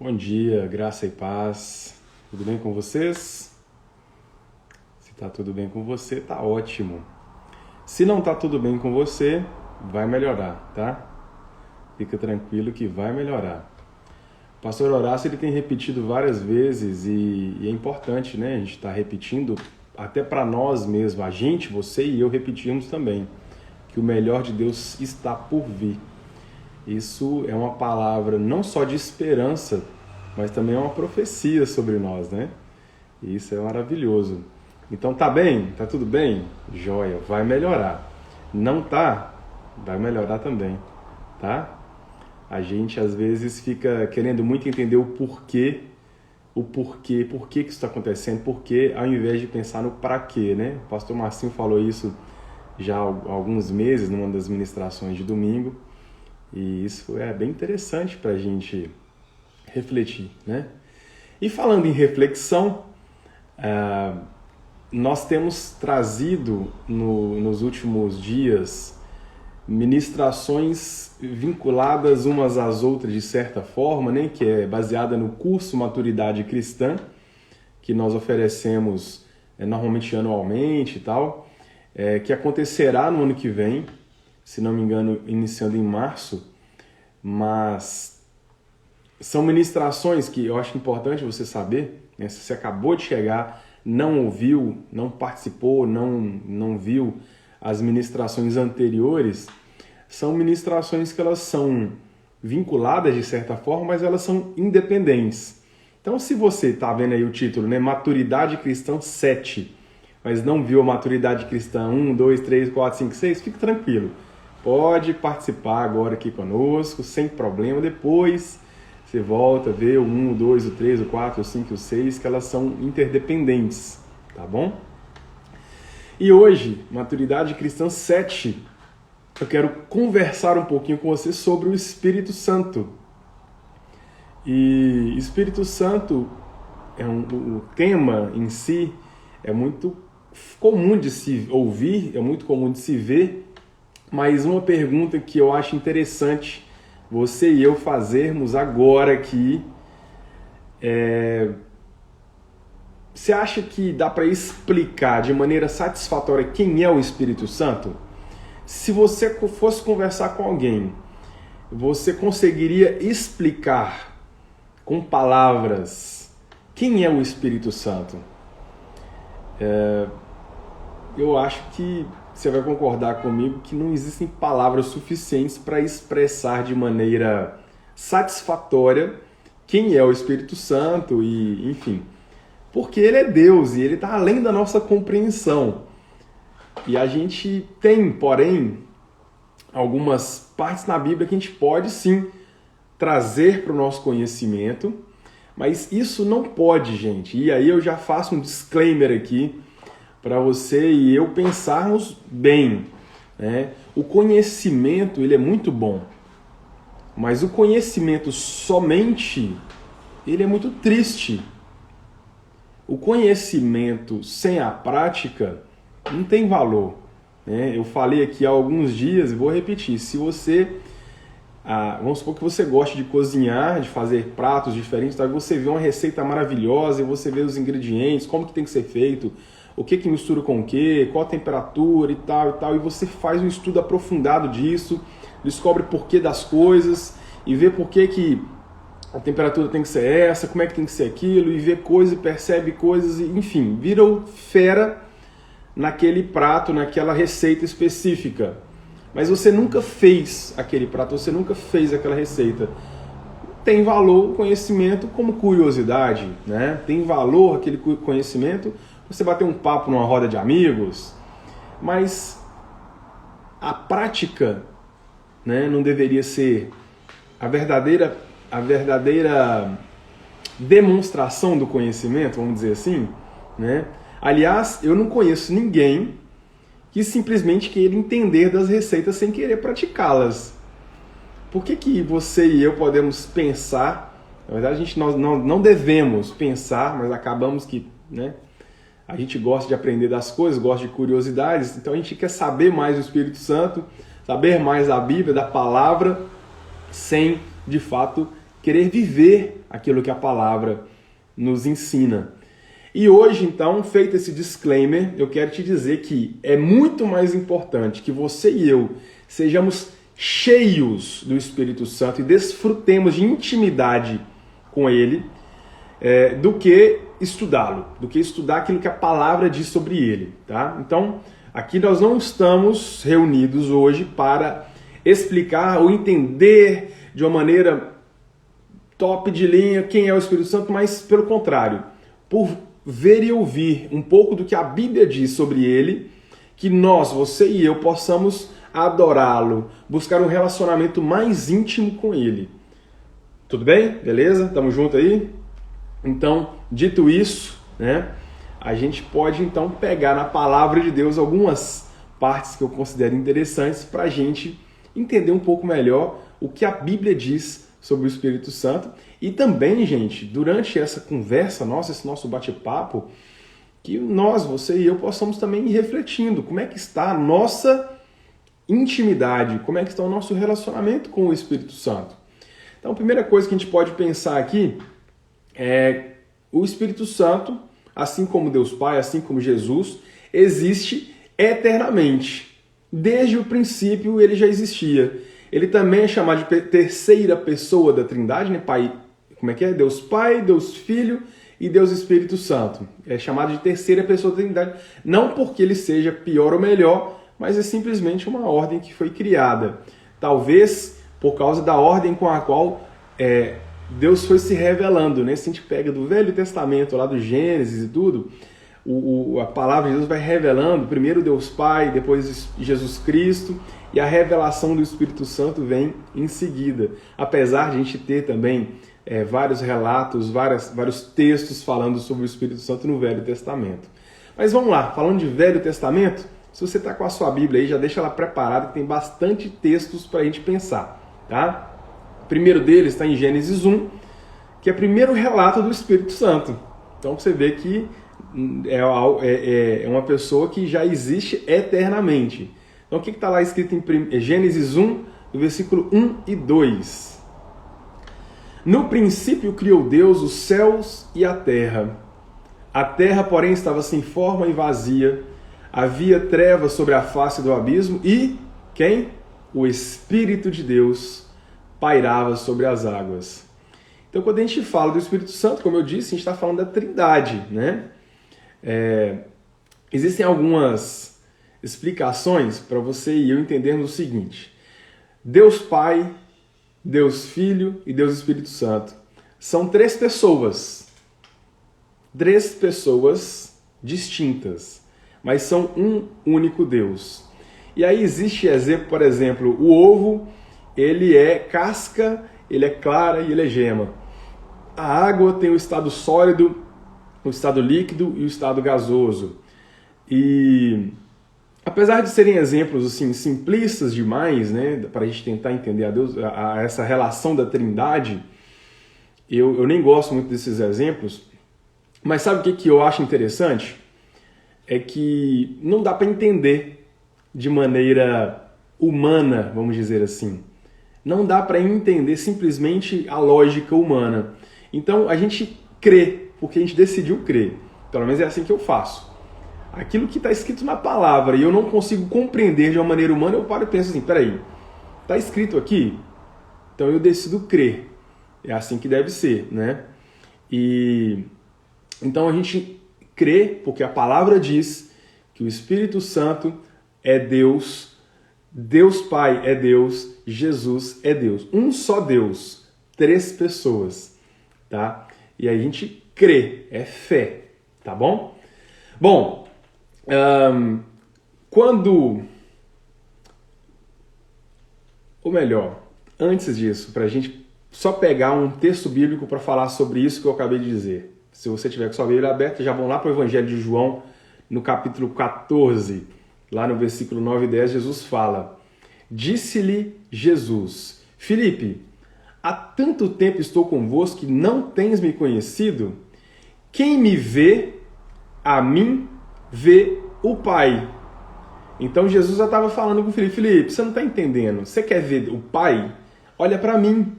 Bom dia, graça e paz. Tudo bem com vocês? Se tá tudo bem com você, tá ótimo. Se não tá tudo bem com você, vai melhorar, tá? Fica tranquilo que vai melhorar. O pastor Horácio ele tem repetido várias vezes e é importante, né? A gente tá repetindo até para nós mesmos, a gente, você e eu repetimos também, que o melhor de Deus está por vir. Isso é uma palavra não só de esperança, mas também é uma profecia sobre nós, né? E isso é maravilhoso. Então tá bem? Tá tudo bem? Joia, vai melhorar. Não tá? Vai melhorar também, tá? A gente às vezes fica querendo muito entender por que que isso está acontecendo, por que, ao invés de pensar no para quê, né? O pastor Marcinho falou isso já há alguns meses, numa das ministrações de domingo. E isso é bem interessante para a gente refletir, né? E falando em reflexão, nós temos trazido nos últimos dias ministrações vinculadas umas às outras de certa forma, né? Que é baseada no curso Maturidade Cristã, que nós oferecemos normalmente anualmente e tal, que acontecerá no ano que vem, se não me engano, iniciando em março, mas são ministrações que eu acho importante você saber, né? Se você acabou de chegar, não ouviu, não participou, não viu as ministrações anteriores, são ministrações que elas são vinculadas de certa forma, mas elas são independentes. Então, se você está vendo aí o título, né? Maturidade Cristã 7, mas não viu a Maturidade Cristã 1, 2, 3, 4, 5, 6, fique tranquilo. Pode participar agora aqui conosco, sem problema. Depois você volta a ver o 1, o 2, o 3, o 4, o 5 e o 6, que elas são interdependentes, tá bom? E hoje, Maturidade Cristã 7, eu quero conversar um pouquinho com você sobre o Espírito Santo. E Espírito Santo, o tema em si é muito comum de se ouvir, é muito comum de se ver, mas uma pergunta que eu acho interessante você e eu fazermos agora aqui você acha que dá para explicar de maneira satisfatória quem é o Espírito Santo? Se você fosse conversar com alguém, você conseguiria explicar com palavras quem é o Espírito Santo? Eu acho que você vai concordar comigo que não existem palavras suficientes para expressar de maneira satisfatória quem é o Espírito Santo e, enfim, porque ele é Deus e ele está além da nossa compreensão. E a gente tem, porém, algumas partes na Bíblia que a gente pode sim trazer para o nosso conhecimento, mas isso não pode, gente. E aí eu já faço um disclaimer aqui para você e eu pensarmos bem, né? O conhecimento, ele é muito bom, mas o conhecimento somente, ele é muito triste. O conhecimento sem a prática não tem valor, né? Eu falei aqui há alguns dias e vou repetir, se você, vamos supor que você goste de cozinhar, de fazer pratos diferentes, tá? Você vê uma receita maravilhosa e você vê os ingredientes, como que tem que ser feito, o que mistura com o que, qual a temperatura e tal, e você faz um estudo aprofundado disso, descobre porquê das coisas e vê por que a temperatura tem que ser essa, como é que tem que ser aquilo, e vê coisas, percebe coisas, e, enfim, vira fera naquele prato, naquela receita específica. Mas você nunca fez aquele prato, você nunca fez aquela receita. Tem valor o conhecimento como curiosidade, né? Tem valor aquele conhecimento você bater um papo numa roda de amigos, mas a prática, né, não deveria ser a verdadeira demonstração do conhecimento, vamos dizer assim, né? Aliás, eu não conheço ninguém que simplesmente queira entender das receitas sem querer praticá-las. Por que você e eu podemos pensar, na verdade nós não devemos pensar, mas acabamos que, né? A gente gosta de aprender das coisas, gosta de curiosidades, então a gente quer saber mais do Espírito Santo, saber mais da Bíblia, da palavra, sem, de fato, querer viver aquilo que a palavra nos ensina. E hoje, então, feito esse disclaimer, eu quero te dizer que é muito mais importante que você e eu sejamos cheios do Espírito Santo e desfrutemos de intimidade com Ele, do que estudá-lo, do que estudar aquilo que a palavra diz sobre Ele. Tá? Então, aqui nós não estamos reunidos hoje para explicar ou entender de uma maneira top de linha quem é o Espírito Santo, mas pelo contrário, por ver e ouvir um pouco do que a Bíblia diz sobre Ele, que nós, você e eu, possamos adorá-lo, buscar um relacionamento mais íntimo com Ele. Tudo bem? Beleza? Tamo junto aí? Então, dito isso, né, a gente pode então pegar na palavra de Deus algumas partes que eu considero interessantes para a gente entender um pouco melhor o que a Bíblia diz sobre o Espírito Santo. E também, gente, durante essa conversa nossa, esse nosso bate-papo, que nós, você e eu, possamos também ir refletindo como é que está a nossa intimidade, como é que está o nosso relacionamento com o Espírito Santo. Então, a primeira coisa que a gente pode pensar aqui é o Espírito Santo, assim como Deus Pai, assim como Jesus, existe eternamente. Desde o princípio ele já existia. Ele também é chamado de terceira pessoa da Trindade, né? Pai, como é que é? Deus Pai, Deus Filho e Deus Espírito Santo. É chamado de terceira pessoa da Trindade, não porque ele seja pior ou melhor, mas é simplesmente uma ordem que foi criada. Talvez por causa da ordem com a qual Deus foi se revelando, né? Se a gente pega do Velho Testamento, lá do Gênesis e tudo, a palavra de Deus vai revelando, primeiro Deus Pai, depois Jesus Cristo, e a revelação do Espírito Santo vem em seguida. Apesar de a gente ter também vários relatos, vários textos falando sobre o Espírito Santo no Velho Testamento. Mas vamos lá, falando de Velho Testamento, se você está com a sua Bíblia aí, já deixa ela preparada, que tem bastante textos para a gente pensar. Tá? O primeiro deles está em Gênesis 1, que é o primeiro relato do Espírito Santo. Então você vê que é uma pessoa que já existe eternamente. Então o que está lá escrito em Gênesis 1, no versículo 1 e 2? No princípio criou Deus os céus e a terra. A terra, porém, estava sem forma e vazia. Havia trevas sobre a face do abismo e quem? O Espírito de Deus pairava sobre as águas. Então, quando a gente fala do Espírito Santo, como eu disse, a gente está falando da Trindade, né? Existem algumas explicações para você e eu entendermos o seguinte: Deus Pai, Deus Filho e Deus Espírito Santo são três pessoas distintas, mas são um único Deus. E aí existe exemplo, por exemplo, o ovo, ele é casca, ele é clara e ele é gema. A água tem o estado sólido, o estado líquido e o estado gasoso. E apesar de serem exemplos assim, simplistas demais, né, para a gente tentar entender essa relação da Trindade, eu nem gosto muito desses exemplos, mas sabe o que eu acho interessante? É que não dá para entender de maneira humana, vamos dizer assim. Não dá para entender simplesmente a lógica humana. Então a gente crê, porque a gente decidiu crer. Pelo menos é assim que eu faço. Aquilo que está escrito na palavra e eu não consigo compreender de uma maneira humana, eu paro e penso assim, peraí, está escrito aqui? Então eu decido crer. É assim que deve ser, né? E então a gente crê, porque a palavra diz que o Espírito Santo é Deus, Deus Pai é Deus, Jesus é Deus. Um só Deus, três pessoas, tá? E a gente crê, é fé, tá bom? Bom, ou melhor, antes disso, para a gente só pegar um texto bíblico para falar sobre isso que eu acabei de dizer. Se você tiver com sua Bíblia aberta, já vão lá para o Evangelho de João, no capítulo 14, lá no versículo 9 e 10, Jesus fala: Disse-lhe Jesus: Filipe, há tanto tempo estou convosco que não tens me conhecido? Quem me vê, a mim vê o Pai. Então Jesus já estava falando com o Filipe: Filipe, você não está entendendo. Você quer ver o Pai? Olha para mim.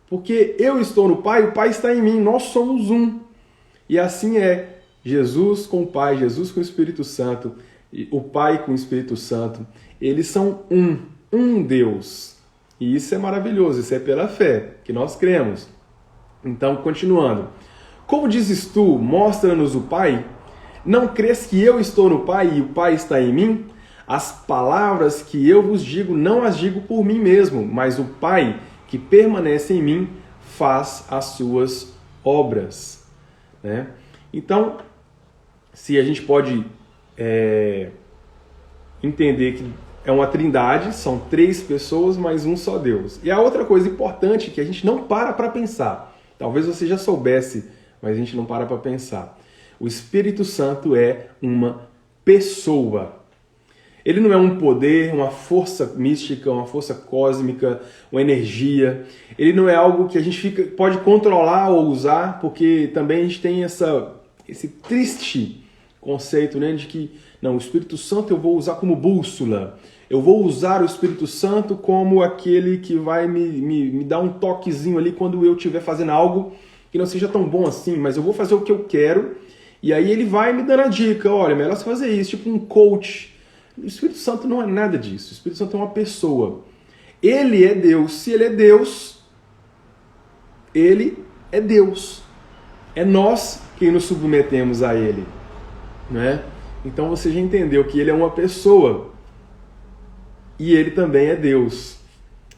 Porque eu estou no Pai, o Pai está em mim, nós somos um. E assim é Jesus com o Pai, Jesus com o Espírito Santo, o Pai com o Espírito Santo. Eles são um Deus. E isso é maravilhoso, isso é pela fé que nós cremos. Então, continuando. Como dizes tu, mostra-nos o Pai? Não crês que eu estou no Pai e o Pai está em mim? As palavras que eu vos digo, não as digo por mim mesmo, mas o Pai que permanece em mim faz as suas obras. Né? Então, se a gente pode entender que é uma trindade, são 3 pessoas, mas um só Deus. E a outra coisa importante que a gente não para pensar, talvez você já soubesse, mas a gente não para pensar. O Espírito Santo é uma pessoa. Ele não é um poder, uma força mística, uma força cósmica, uma energia. Ele não é algo que a gente pode controlar ou usar, porque também a gente tem esse triste conceito, né, de que não, o Espírito Santo eu vou usar como bússola. Eu vou usar o Espírito Santo como aquele que vai me dar um toquezinho ali quando eu estiver fazendo algo que não seja tão bom assim, mas eu vou fazer o que eu quero e aí ele vai me dando a dica, olha, melhor você fazer isso, tipo um coach. O Espírito Santo não é nada disso. O Espírito Santo é uma pessoa. Ele é Deus. Se ele é Deus, ele é Deus. É nós quem nos submetemos a ele. Né? Então você já entendeu que ele é uma pessoa. E ele também é Deus.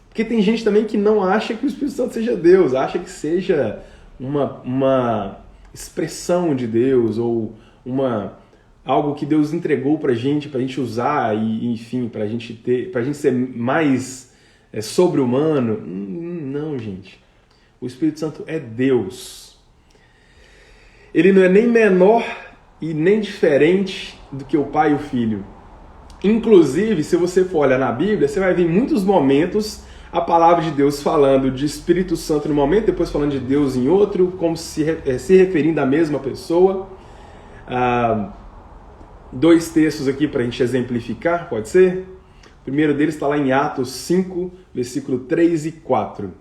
Porque tem gente também que não acha que o Espírito Santo seja Deus. Acha que seja uma expressão de Deus ou algo que Deus entregou pra gente usar e, enfim, pra gente ser mais sobre-humano. Não, gente. O Espírito Santo é Deus. Ele não é nem menor e nem diferente do que o Pai e o Filho. Inclusive, se você for olhar na Bíblia, você vai ver em muitos momentos a palavra de Deus falando de Espírito Santo num momento, depois falando de Deus em outro, como se referindo à mesma pessoa. 2 textos aqui para a gente exemplificar, pode ser? O primeiro deles está lá em Atos 5, versículo 3 e 4.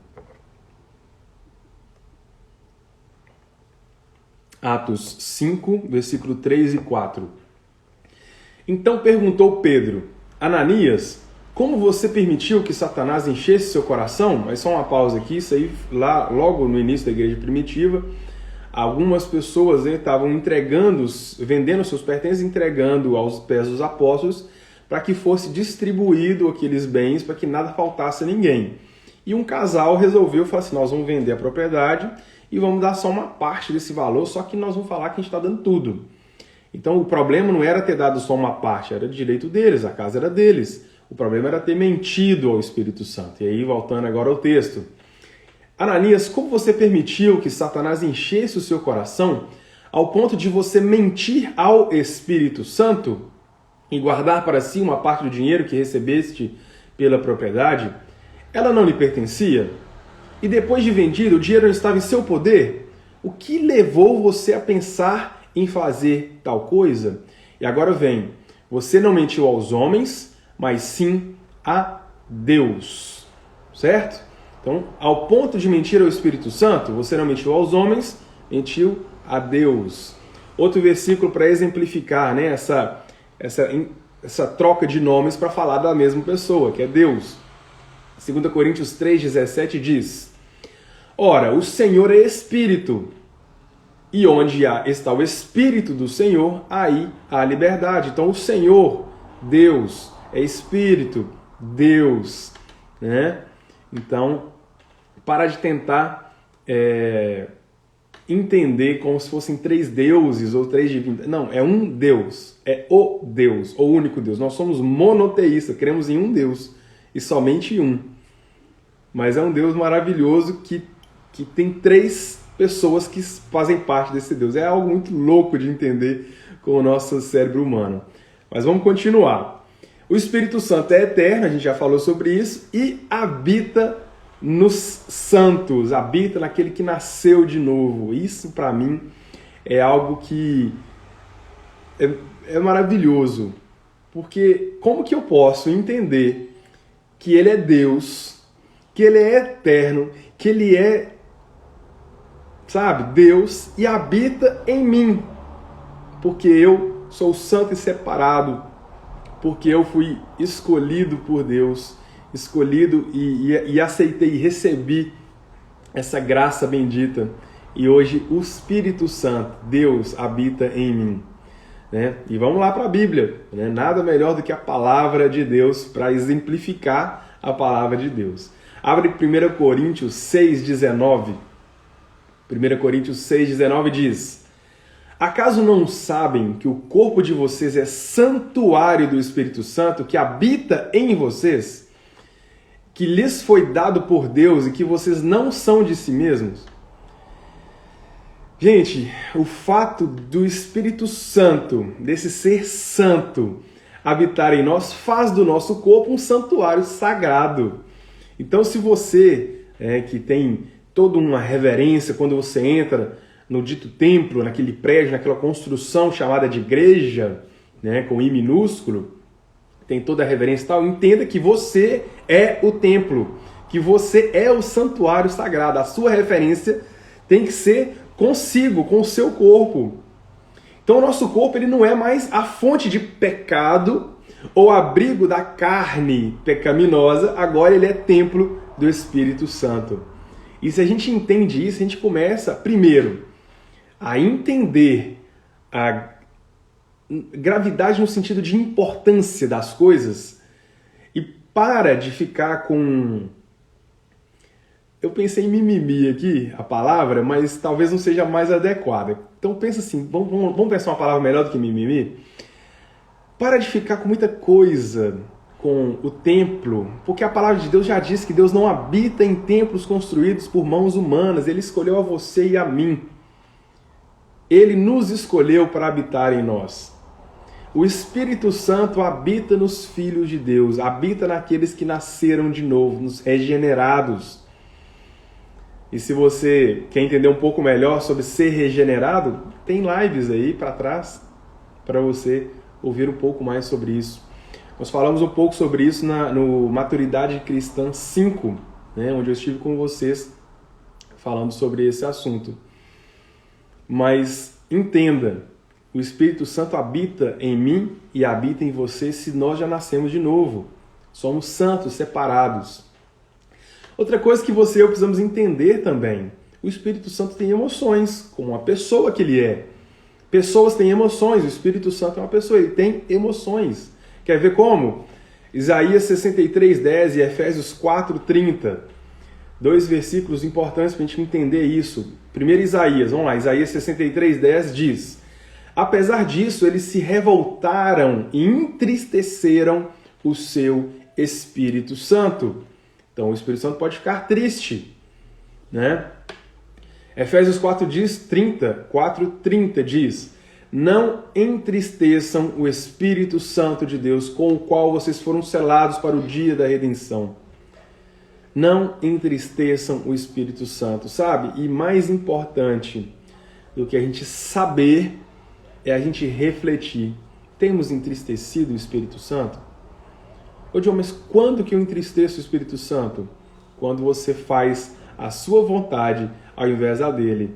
Atos 5, versículo 3 e 4. Então perguntou Pedro, Ananias, como você permitiu que Satanás enchesse seu coração? Mas só uma pausa aqui, isso aí lá logo no início da igreja primitiva, algumas pessoas estavam vendendo seus pertences, entregando aos pés dos apóstolos para que fosse distribuído aqueles bens, para que nada faltasse a ninguém. E um casal resolveu falar assim, nós vamos vender a propriedade e vamos dar só uma parte desse valor, só que nós vamos falar que a gente está dando tudo. Então o problema não era ter dado só uma parte, era direito deles, a casa era deles. O problema era ter mentido ao Espírito Santo. E aí, voltando agora ao texto. Ananias, como você permitiu que Satanás enchesse o seu coração ao ponto de você mentir ao Espírito Santo e guardar para si uma parte do dinheiro que recebeste pela propriedade? Ela não lhe pertencia? E depois de vendido, o dinheiro estava em seu poder? O que levou você a pensar em fazer tal coisa? E agora vem, você não mentiu aos homens, mas sim a Deus, certo? Então, ao ponto de mentir ao Espírito Santo, você não mentiu aos homens, mentiu a Deus. Outro versículo para exemplificar, né, essa troca de nomes para falar da mesma pessoa, que é Deus. 2 Coríntios 3,17 diz, ora, o Senhor é Espírito, e onde está o Espírito do Senhor, aí há liberdade. Então, o Senhor, Deus, é Espírito, Deus, né? Então, para de tentar entender como se fossem 3 deuses ou 3 divindades. Não, é um Deus, é o Deus, o único Deus. Nós somos monoteístas, cremos em um Deus e somente um. Mas é um Deus maravilhoso que tem 3 pessoas que fazem parte desse Deus. É algo muito louco de entender com o nosso cérebro humano. Mas vamos continuar. O Espírito Santo é eterno, a gente já falou sobre isso, e habita nos santos, habita naquele que nasceu de novo. Isso, para mim, é algo que é maravilhoso. Porque como que eu posso entender que ele é Deus que Ele é eterno, que Ele é, sabe, Deus e habita em mim, porque eu sou santo e separado, porque eu fui escolhido por Deus, escolhido e aceitei e recebi essa graça bendita. E hoje o Espírito Santo, Deus, habita em mim. Né? E vamos lá para a Bíblia. Né? Nada melhor do que a palavra de Deus para exemplificar a palavra de Deus. Abre 1 Coríntios 6,19. 1 Coríntios 6,19 diz: acaso não sabem que o corpo de vocês é santuário do Espírito Santo que habita em vocês, que lhes foi dado por Deus e que vocês não são de si mesmos? Gente, o fato do Espírito Santo, desse ser santo, habitar em nós, faz do nosso corpo um santuário sagrado. Então, se você que tem toda uma reverência quando você entra no dito templo, naquele prédio, naquela construção chamada de igreja, né, com I minúsculo, tem toda a reverência e tal, entenda que você é o templo, que você é o santuário sagrado. A sua referência tem que ser consigo, com o seu corpo. Então o nosso corpo ele não é mais a fonte de pecado ou abrigo da carne pecaminosa, agora ele é templo do Espírito Santo. E se a gente entende isso, a gente começa, primeiro, a entender a gravidade no sentido de importância das coisas e para de ficar com... Eu pensei em mimimi aqui, a palavra, mas talvez não seja mais adequada. Então pensa assim, vamos pensar uma palavra melhor do que mimimi? Para de ficar com muita coisa com o templo, porque a palavra de Deus já diz que Deus não habita em templos construídos por mãos humanas. Ele escolheu a você e a mim. Ele nos escolheu para habitar em nós. O Espírito Santo habita nos filhos de Deus, habita naqueles que nasceram de novo, nos regenerados. E se você quer entender um pouco melhor sobre ser regenerado, tem lives aí para trás para você ouvir um pouco mais sobre isso. Nós falamos um pouco sobre isso no Maturidade Cristã 5, né, onde eu estive com vocês falando sobre esse assunto. Mas entenda, o Espírito Santo habita em mim e habita em você se nós já nascemos de novo. Somos santos, separados. Outra coisa que você e eu precisamos entender também, o Espírito Santo tem emoções, como a pessoa que ele é. Pessoas têm emoções, o Espírito Santo é uma pessoa, ele tem emoções. Quer ver como? Isaías 63:10 e Efésios 4:30. Dois versículos importantes para a gente entender isso. Primeiro Isaías, vamos lá, Isaías 63:10 diz: apesar disso, eles se revoltaram e entristeceram o seu Espírito Santo. Então o Espírito Santo pode ficar triste, né? Efésios 4:30 diz: não entristeçam o Espírito Santo de Deus, com o qual vocês foram selados para o dia da redenção. Não entristeçam o Espírito Santo, sabe? E mais importante do que a gente saber é a gente refletir. Temos entristecido o Espírito Santo? Ô John, mas quando que eu entristeço o Espírito Santo? Quando você faz a sua vontade ao invés da dele.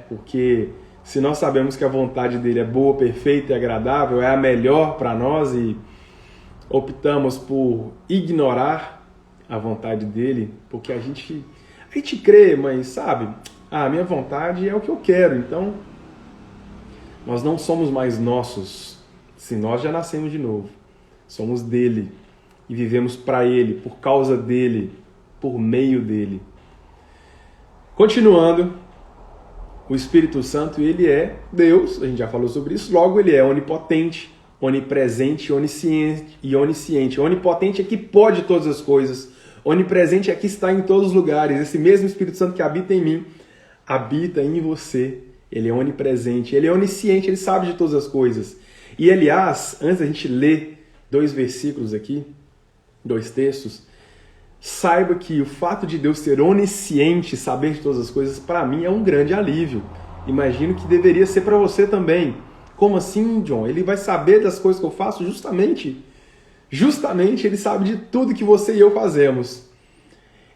Porque se nós sabemos que a vontade dele é boa, perfeita e agradável, é a melhor para nós e optamos por ignorar a vontade dele, porque a gente crê, mas sabe, a minha vontade é o que eu quero, então nós não somos mais nossos, se nós já nascemos de novo. Somos dele e vivemos para ele, por causa dele, por meio dele. Continuando, o Espírito Santo, ele é Deus, a gente já falou sobre isso, logo ele é onipotente, onipresente e onisciente. Onipotente é que pode todas as coisas, onipresente é que está em todos os lugares. Esse mesmo Espírito Santo que habita em mim, habita em você. Ele é onipresente, ele é onisciente, ele sabe de todas as coisas. E aliás, antes da gente ler 2 versículos aqui, 2 textos, saiba que o fato de Deus ser onisciente, saber de todas as coisas, para mim é um grande alívio. Imagino que deveria ser para você também. Como assim, John? Ele vai saber das coisas que eu faço? Justamente ele sabe de tudo que você e eu fazemos.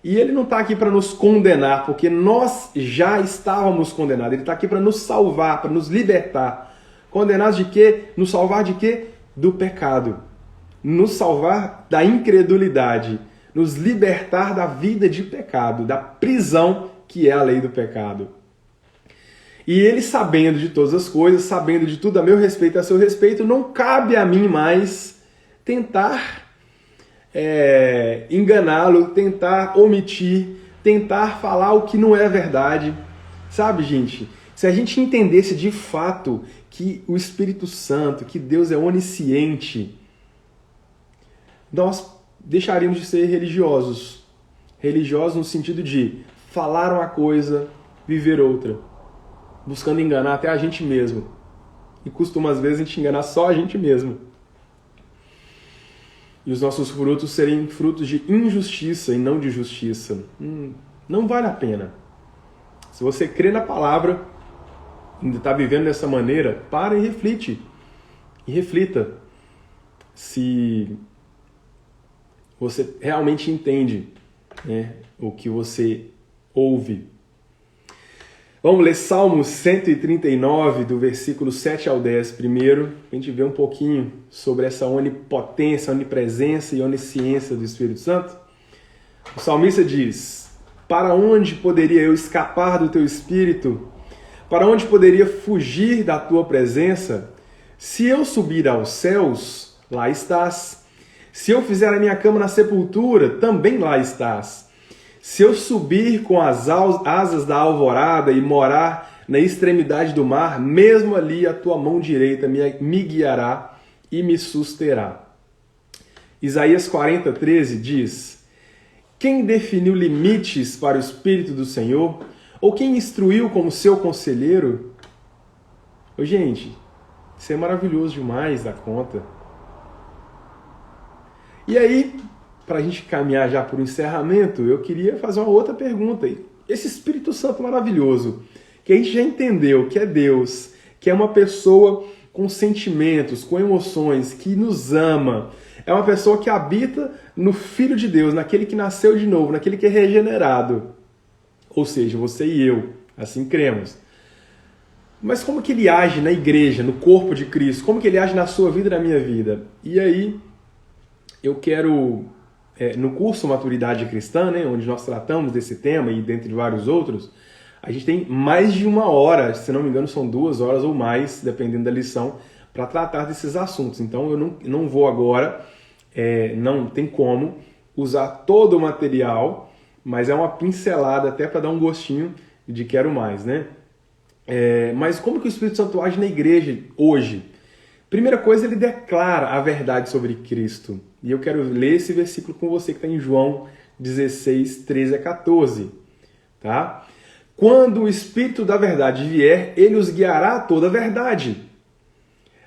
E ele não está aqui para nos condenar, porque nós já estávamos condenados. Ele está aqui para nos salvar, para nos libertar. Condenados de quê? Nos salvar de quê? Do pecado. Nos salvar da incredulidade. Nos libertar da vida de pecado, da prisão que é a lei do pecado. E ele, sabendo de todas as coisas, sabendo de tudo a meu respeito e a seu respeito, não cabe a mim mais tentar enganá-lo, tentar omitir, tentar falar o que não é verdade. Sabe, gente? Se a gente entendesse de fato que o Espírito Santo, que Deus é onisciente, nós deixaríamos de ser religiosos. Religiosos no sentido de falar uma coisa, viver outra. Buscando enganar até a gente mesmo. E costuma às vezes a gente enganar só a gente mesmo. E os nossos frutos serem frutos de injustiça e não de justiça. Não vale a pena. Se você crê na palavra, ainda está vivendo dessa maneira, para e reflite. E reflita se você realmente entende, né, o que você ouve. Vamos ler Salmo 139, do versículo 7 ao 10 primeiro, para a gente ver um pouquinho sobre essa onipotência, onipresença e onisciência do Espírito Santo. O salmista diz: para onde poderia eu escapar do teu Espírito? Para onde poderia fugir da tua presença? Se eu subir aos céus, lá estás. Se eu fizer a minha cama na sepultura, também lá estás. Se eu subir com as asas da alvorada e morar na extremidade do mar, mesmo ali a tua mão direita me guiará e me susterá. Isaías 40:13 diz: quem definiu limites para o Espírito do Senhor? Ou quem instruiu como seu conselheiro? Gente, isso é maravilhoso demais da conta. E aí, para a gente caminhar já para o encerramento, eu queria fazer uma outra pergunta. Esse Espírito Santo maravilhoso, que a gente já entendeu que é Deus, que é uma pessoa com sentimentos, com emoções, que nos ama, é uma pessoa que habita no Filho de Deus, naquele que nasceu de novo, naquele que é regenerado. Ou seja, você e eu, assim cremos. Mas como que ele age na igreja, no corpo de Cristo? Como que ele age na sua vida e na minha vida? E aí, eu quero, no curso Maturidade Cristã, né, onde nós tratamos desse tema e dentre vários outros, a gente tem mais de 1 hora, se não me engano são 2 horas ou mais, dependendo da lição, para tratar desses assuntos. Então eu não vou agora, não tem como usar todo o material, mas é uma pincelada até para dar um gostinho de quero mais, né? Mas como que o Espírito Santo age na igreja hoje? Primeira coisa, ele declara a verdade sobre Cristo. E eu quero ler esse versículo com você que está em João 16, 13 a 14. Tá? Quando o Espírito da verdade vier, ele os guiará a toda a verdade.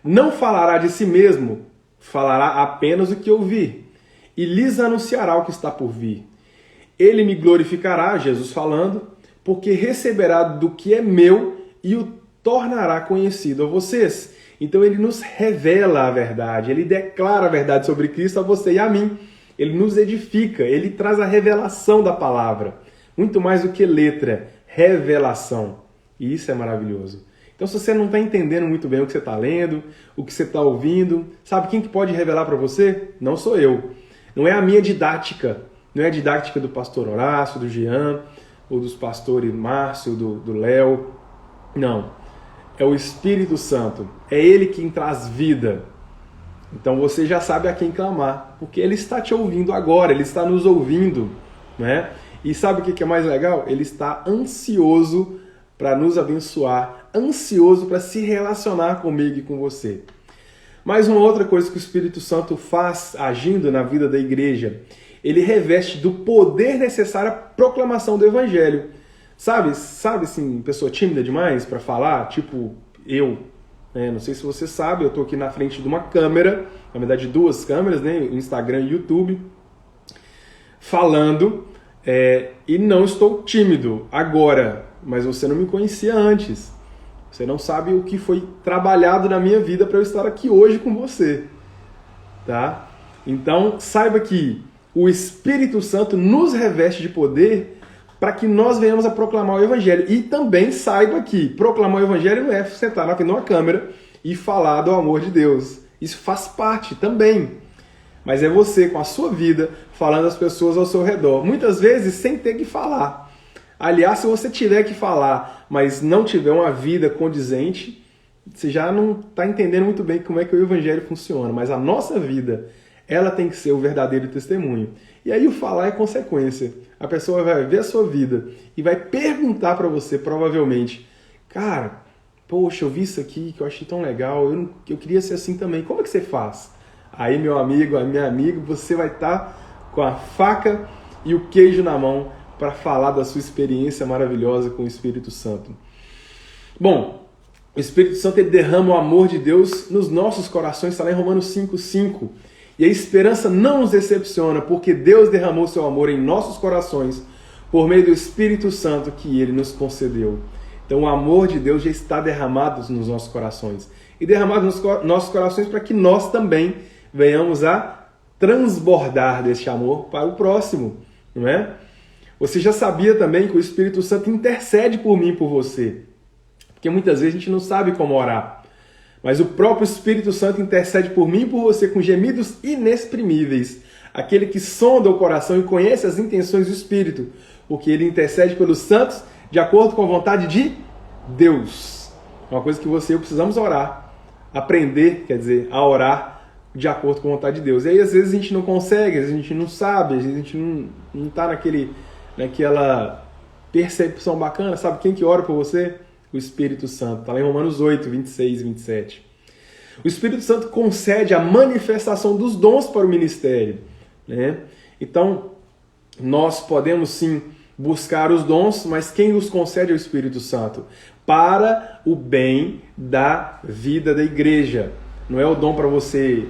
Não falará de si mesmo, falará apenas o que ouvir. E lhes anunciará o que está por vir. Ele me glorificará, Jesus falando, porque receberá do que é meu e o tornará conhecido a vocês. Então ele nos revela a verdade, ele declara a verdade sobre Cristo a você e a mim. Ele nos edifica, ele traz a revelação da palavra. Muito mais do que letra, revelação. E isso é maravilhoso. Então se você não está entendendo muito bem o que você está lendo, o que você está ouvindo, sabe quem que pode revelar para você? Não sou eu. Não é a minha didática. Não é a didática do pastor Horácio, do Jean, ou dos pastores Márcio, do Léo. Não. É o Espírito Santo. É Ele quem traz vida. Então você já sabe a quem clamar, porque Ele está te ouvindo agora, Ele está nos ouvindo, né? E sabe o que é mais legal? Ele está ansioso para nos abençoar, ansioso para se relacionar comigo e com você. Mais uma outra coisa que o Espírito Santo faz agindo na vida da igreja, ele reveste do poder necessário à proclamação do Evangelho. Sabe assim, pessoa tímida demais para falar, tipo eu, né? Não sei se você sabe, eu estou aqui na frente de uma câmera, na verdade 2 câmeras, né? Instagram e YouTube, falando, e não estou tímido agora, mas você não me conhecia antes. Você não sabe o que foi trabalhado na minha vida para eu estar aqui hoje com você, tá? Então, saiba que o Espírito Santo nos reveste de poder para que nós venhamos a proclamar o Evangelho. E também saiba que proclamar o Evangelho não é sentar na frente de uma câmera e falar do amor de Deus. Isso faz parte também. Mas é você, com a sua vida, falando às pessoas ao seu redor. Muitas vezes sem ter que falar. Aliás, se você tiver que falar, mas não tiver uma vida condizente, você já não está entendendo muito bem como é que o Evangelho funciona. Mas a nossa vida, ela tem que ser o verdadeiro testemunho. E aí o falar é consequência. A pessoa vai ver a sua vida e vai perguntar para você, provavelmente, cara, poxa, eu vi isso aqui que eu achei tão legal, eu queria ser assim também. Como é que você faz? Aí, meu amigo, a minha amiga, você vai estar com a faca e o queijo na mão para falar da sua experiência maravilhosa com o Espírito Santo. Bom, o Espírito Santo ele derrama o amor de Deus nos nossos corações, está lá em Romanos 5,5. E a esperança não nos decepciona, porque Deus derramou seu amor em nossos corações por meio do Espírito Santo que Ele nos concedeu. Então o amor de Deus já está derramado nos nossos corações. E derramado nos nossos corações para que nós também venhamos a transbordar deste amor para o próximo, não é? Você já sabia também que o Espírito Santo intercede por mim e por você. Porque muitas vezes a gente não sabe como orar. Mas o próprio Espírito Santo intercede por mim e por você com gemidos inexprimíveis. Aquele que sonda o coração e conhece as intenções do Espírito. Porque ele intercede pelos santos de acordo com a vontade de Deus. É uma coisa que você e eu precisamos orar. Aprender, quer dizer, a orar de acordo com a vontade de Deus. E aí às vezes a gente não consegue, às vezes a gente não sabe, às vezes a gente não está naquela percepção bacana. Sabe quem que ora por você? O Espírito Santo. Está lá em Romanos 8, 26 e 27. O Espírito Santo concede a manifestação dos dons para o ministério, né? Então, nós podemos sim buscar os dons, mas quem os concede é o Espírito Santo. Para o bem da vida da igreja. Não é o dom para você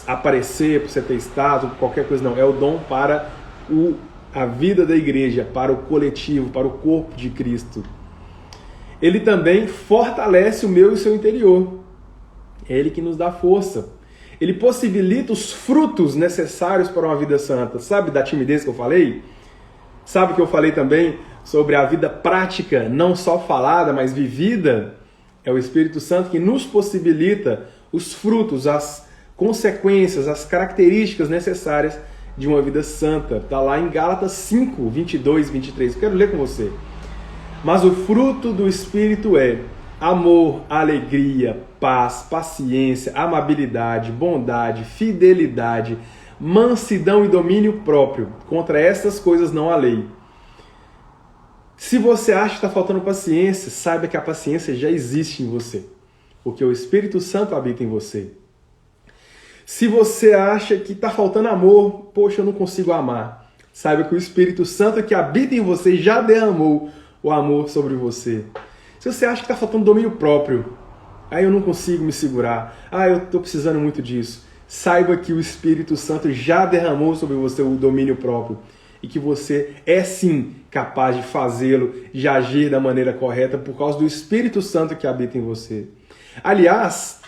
aparecer, para você ter status, qualquer coisa, não. É o dom para a vida da igreja, para o coletivo, para o corpo de Cristo. Ele também fortalece o meu e o seu interior. É Ele que nos dá força. Ele possibilita os frutos necessários para uma vida santa. Sabe da timidez que eu falei? Sabe que eu falei também sobre a vida prática, não só falada, mas vivida? É o Espírito Santo que nos possibilita os frutos, as consequências, as características necessárias de uma vida santa. Está lá em Gálatas 5, 22 e 23. Eu quero ler com você. Mas o fruto do Espírito é amor, alegria, paz, paciência, amabilidade, bondade, fidelidade, mansidão e domínio próprio. Contra estas coisas não há lei. Se você acha que está faltando paciência, saiba que a paciência já existe em você, porque o Espírito Santo habita em você. Se você acha que está faltando amor, poxa, eu não consigo amar, saiba que o Espírito Santo que habita em você já derramou o amor sobre você. Se você acha que está faltando domínio próprio, eu não consigo me segurar, eu estou precisando muito disso, saiba que o Espírito Santo já derramou sobre você o domínio próprio e que você é sim capaz de fazê-lo, de agir da maneira correta por causa do Espírito Santo que habita em você. Aliás,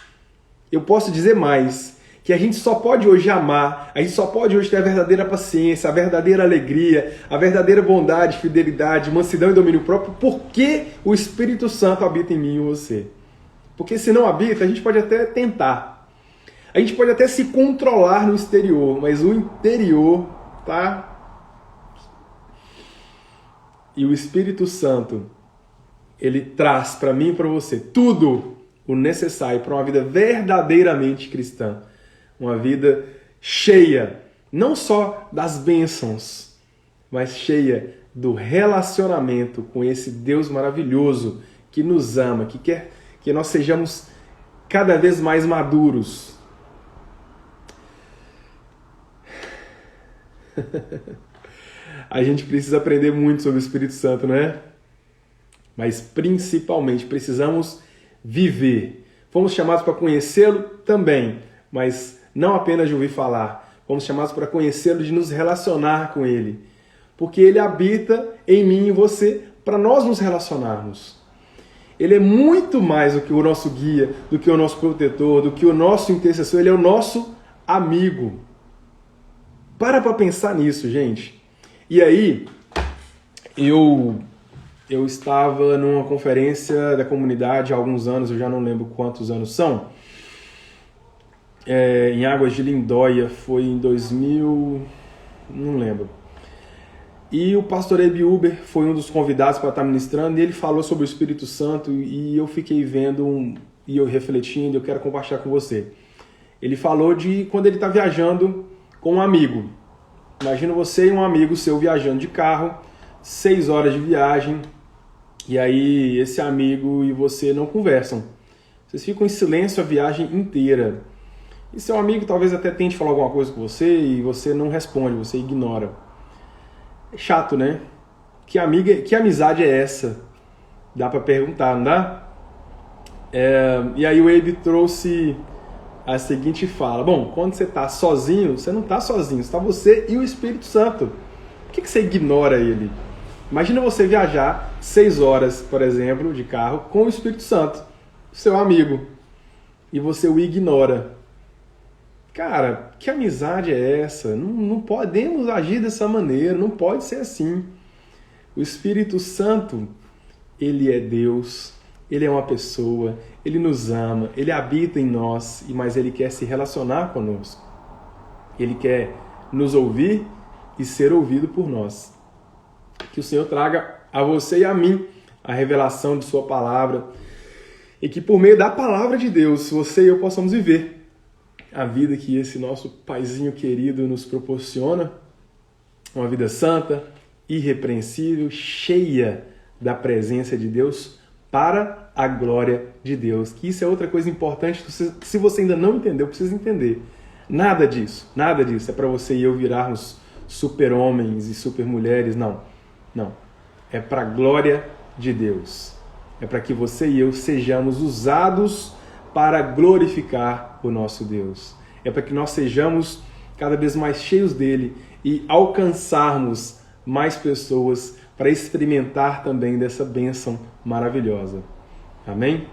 eu posso dizer mais, que a gente só pode hoje amar, a gente só pode hoje ter a verdadeira paciência, a verdadeira alegria, a verdadeira bondade, fidelidade, mansidão e domínio próprio, porque o Espírito Santo habita em mim e em você. Porque se não habita, a gente pode até tentar. A gente pode até se controlar no exterior, mas o interior tá... E o Espírito Santo, ele traz para mim e para você tudo o necessário para uma vida verdadeiramente cristã. Uma vida cheia, não só das bênçãos, mas cheia do relacionamento com esse Deus maravilhoso que nos ama, que quer que nós sejamos cada vez mais maduros. A gente precisa aprender muito sobre o Espírito Santo, não é? Mas principalmente precisamos viver. Fomos chamados para conhecê-lo também, mas não apenas de ouvir falar. Fomos chamados para conhecê-lo, de nos relacionar com ele. Porque ele habita em mim e em você para nós nos relacionarmos. Ele é muito mais do que o nosso guia, do que o nosso protetor, do que o nosso intercessor. Ele é o nosso amigo. Para pensar nisso, gente. E aí, eu estava numa conferência da comunidade há alguns anos, eu já não lembro quantos anos são, em Águas de Lindóia, foi em 2000, não lembro. E o pastor Ebi Uber foi um dos convidados para estar ministrando, e ele falou sobre o Espírito Santo, e eu fiquei vendo, e eu refletindo, eu quero compartilhar com você. Ele falou de quando ele está viajando com um amigo. Imagina você e um amigo seu viajando de carro, 6 horas de viagem, e aí esse amigo e você não conversam. Vocês ficam em silêncio a viagem inteira. E seu amigo talvez até tente falar alguma coisa com você e você não responde, você ignora. É chato, né? Que amizade é essa? Dá para perguntar, não dá? E aí o Abe trouxe a seguinte fala. Bom, quando você está sozinho, você não está sozinho, está você e o Espírito Santo. Por que você ignora ele? Imagina você viajar 6 horas, por exemplo, de carro com o Espírito Santo, seu amigo, e você o ignora. Cara, que amizade é essa? Não podemos agir dessa maneira, não pode ser assim. O Espírito Santo, ele é Deus, ele é uma pessoa, ele nos ama, ele habita em nós, mas ele quer se relacionar conosco. Ele quer nos ouvir e ser ouvido por nós. Que o Senhor traga a você e a mim a revelação de sua palavra e que por meio da palavra de Deus, você e eu possamos viver a vida que esse nosso Paizinho querido nos proporciona, uma vida santa, irrepreensível, cheia da presença de Deus para a glória de Deus. Que isso é outra coisa importante, se você ainda não entendeu, precisa entender. Nada disso é para você e eu virarmos super-homens e super-mulheres, não. É para a glória de Deus. É para que você e eu sejamos usados para glorificar o nosso Deus. É para que nós sejamos cada vez mais cheios dele e alcançarmos mais pessoas para experimentar também dessa bênção maravilhosa. Amém?